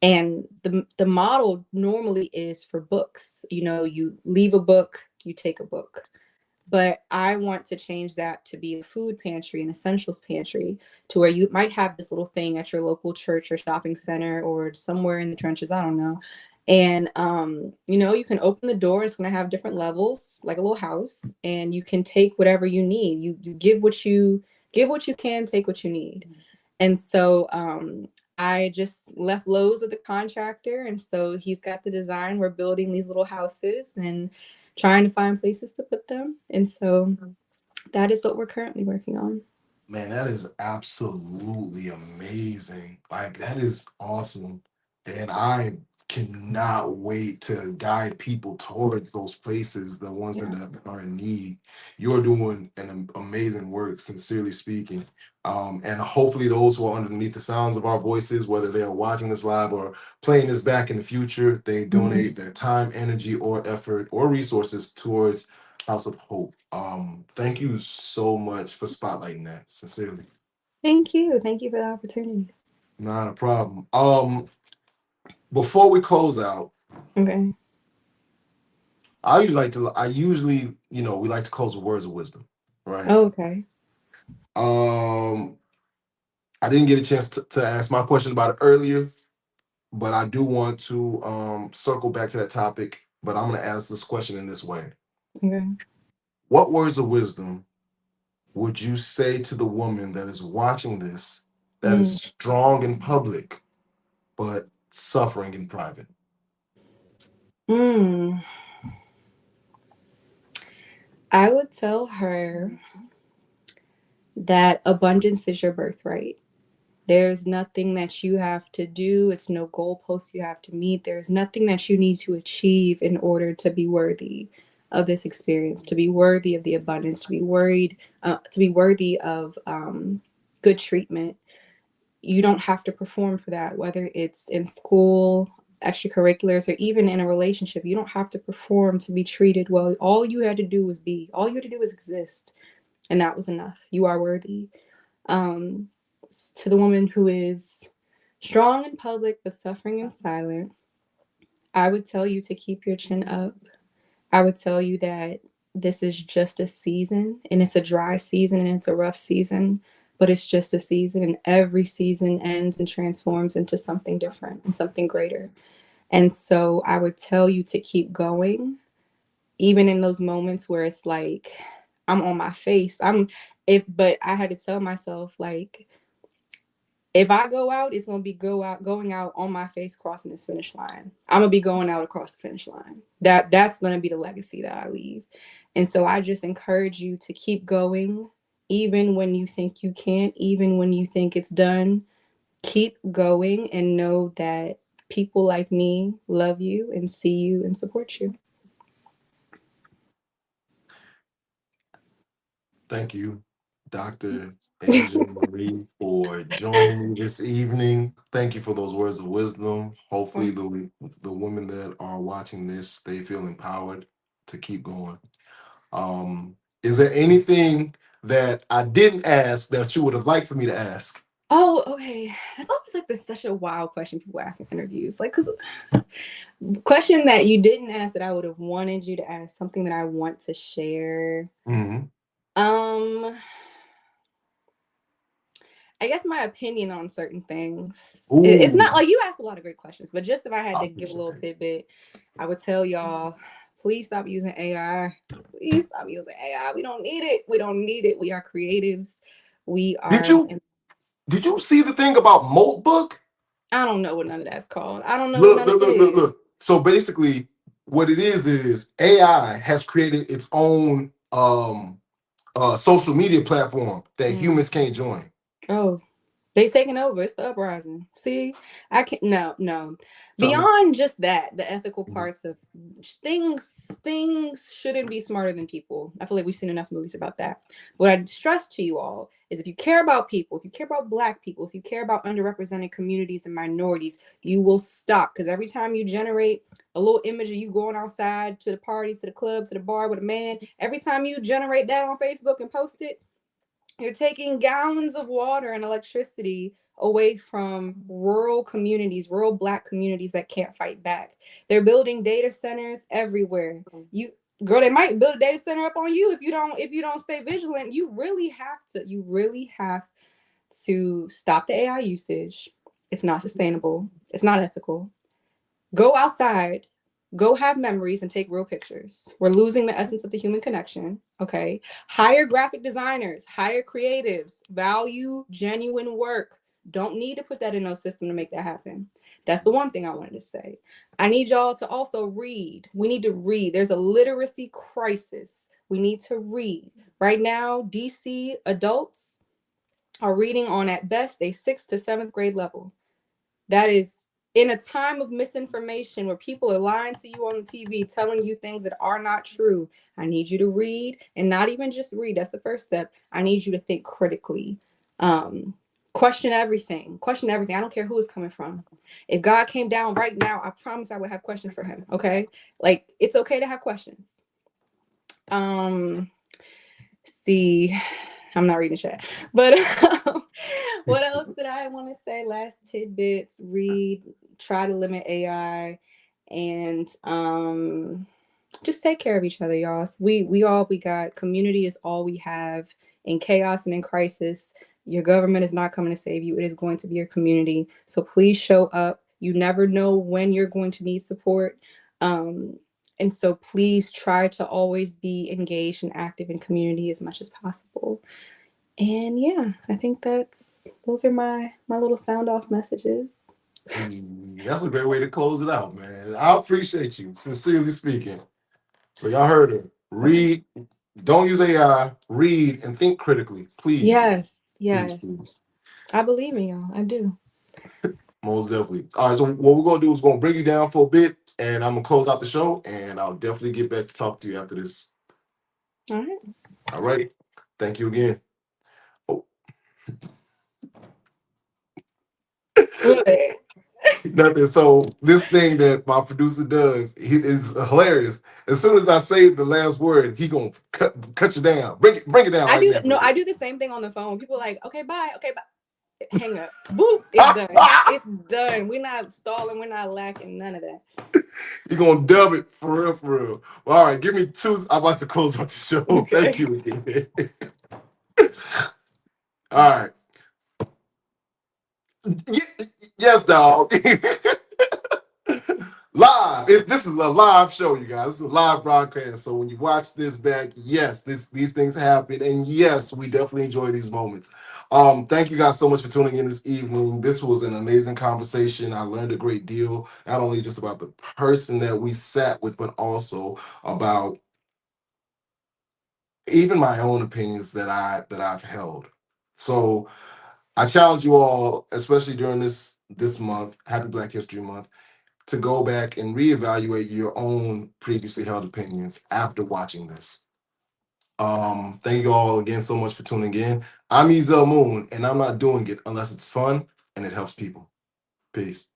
And the model normally is for books. You know, you leave a book, you take a book. But I want to change that to be a food pantry, an essentials pantry, to where you might have this little thing at your local church or shopping center or somewhere in the trenches, I don't know. And you can open the door, it's gonna have different levels, like a little house, and you can take whatever you need. You give what you can, take what you need. And so I just left Lowe's with the contractor, and so he's got the design. We're building these little houses and trying to find places to put them. And so that is what we're currently working on. Man, that is absolutely amazing. Like, that is awesome. And I cannot wait to guide people towards those places, the ones Yeah. that are in need. You're doing an amazing work, sincerely speaking. And hopefully, those who are underneath the sounds of our voices, whether they're watching this live or playing this back in the future, they donate their time, energy, or effort or resources towards House of Hope. Thank you so much for spotlighting that. Sincerely, Thank you. Thank you for the opportunity. not a problem. Before we close out, Okay. we like to close with words of wisdom, right? Oh, okay. Um, I didn't get a chance to ask my question about it earlier, but I do want to circle back to that topic. But I'm going to ask this question in this way: Okay. what words of wisdom would you say to the woman that is watching this, that is Mm. strong in public but suffering in private? Mm. I would tell her that abundance is your birthright. There's nothing that you have to do. It's no goalposts you have to meet. There's nothing that you need to achieve in order to be worthy of this experience, to be worthy of the abundance, to be worthy of good treatment. You don't have to perform for that, whether it's in school, extracurriculars, or even in a relationship. You don't have to perform to be treated well. All you had to do was be. All you had to do was exist, and that was enough. You are worthy. Um, to the woman who is strong in public but suffering in silence, I would tell you to keep your chin up. I would tell you that this is just a season, and it's a dry season and it's a rough season, but it's just a season, and every season ends and transforms into something different and something greater. And so I would tell you to keep going, even in those moments where it's like I'm on my face. But I had to tell myself, like, if I go out, it's gonna be going out on my face, crossing this finish line. I'm gonna be going out across the finish line. That's gonna be the legacy that I leave. And so I just encourage you to keep going, even when you think you can't, even when you think it's done. Keep going and know that people like me love you and see you and support you. Thank you, Dr. Asia Marie, for joining me this evening. Thank you for those words of wisdom. Hopefully, the women that are watching this, they feel empowered to keep going. Is there anything that I didn't ask that you would have liked for me to ask? Oh, okay. That's always like been such a wild question people ask in interviews. Like, because question that you didn't ask that I would have wanted you to ask, something that I want to share. Mm-hmm. Um, I guess my opinion on certain things. It's Ooh, not like you asked a lot of great questions, but just if I had I to give a little appreciate it. tidbit, I would tell y'all, please stop using AI. Please stop using AI. We don't need it. We don't need it. We are creatives. We Did are. you did you see the thing about Moltbook? I don't know what none of that's called. I don't know what Look, none of look, it look, look, is. look. So basically, what it is AI has created its own social media platform that Mm. humans can't join. Oh, they taking over. It's the uprising. See, I can't. No. Something. Beyond just that, the ethical Mhm. parts of things shouldn't be smarter than people. I feel like we've seen enough movies about that. What I stress to you all is if you care about people, if you care about Black people, if you care about underrepresented communities and minorities, you will stop. Because every time you generate a little image of you going outside to the party, to the club, to the bar with a man, every time you generate that on Facebook and post it, you're taking gallons of water and electricity away from rural communities, rural Black communities that can't fight back. They're building data centers everywhere. girl, they might build a data center up on you if you don't stay vigilant. You really have to stop the AI usage. It's not sustainable. It's not ethical. Go outside, go have memories and take real pictures. We're losing the essence of the human connection. Okay. Hire graphic designers, hire creatives, value genuine work. Don't need to put that in no system to make that happen. That's the one thing I wanted to say. I need y'all to also read. We need to read. There's a literacy crisis. We need to read. Right now, DC adults are reading on at best a 6th to 7th grade level. That is in a time of misinformation where people are lying to you on the TV, telling you things that are not true. I need you to read, and not even just read. That's the first step. I need you to think critically. Question everything. Question everything. I don't care who it's coming from. If God came down right now, I promise I would have questions for him. Okay? Like, it's okay to have questions. See, I'm not reading chat, but what else did I want to say? Last tidbits: read, try to limit AI, and just take care of each other, y'all. We got. Community is all we have in chaos and in crisis. Your government is not coming to save you. It is going to be your community. So please show up. You never know when you're going to need support. And so please try to always be engaged and active in community as much as possible. And yeah, I think those are my little sound off messages. That's a great way to close it out, man. I appreciate you, sincerely speaking. So y'all heard her. Read, don't use AI, read and think critically, please. Yes. Please. I believe in y'all. I do. Most definitely. All right, so what we're gonna do is we're gonna bring you down for a bit, and I'm gonna close out the show, and I'll definitely get back to talk to you after this. All right. All right. Thank you again. Oh. Nothing. So this thing that my producer does is hilarious. As soon as I say the last word, he gonna cut you down. Bring it down. I do. No, I do the same thing on the phone. People are like, okay, bye. Okay, bye. Hang up. Boop. It's done. It's done. We're not stalling. We're not lacking. None of that. You're gonna dub it for real, for real. Well, all right, give me 2. I'm about to close out the show. Okay. Thank you again. All right. Yes, dog. Live. This is a live show, you guys. This is a live broadcast. So when you watch this back, yes, these things happen, and yes, we definitely enjoy these moments. Thank you guys so much for tuning in this evening. This was an amazing conversation. I learned a great deal, not only just about the person that we sat with, but also about even my own opinions that I've held. So I challenge you all, especially during this month, Happy Black History Month, to go back and reevaluate your own previously held opinions after watching this. Thank you all again so much for tuning in. I'm Ezel Moon, and I'm not doing it unless it's fun and it helps people. Peace.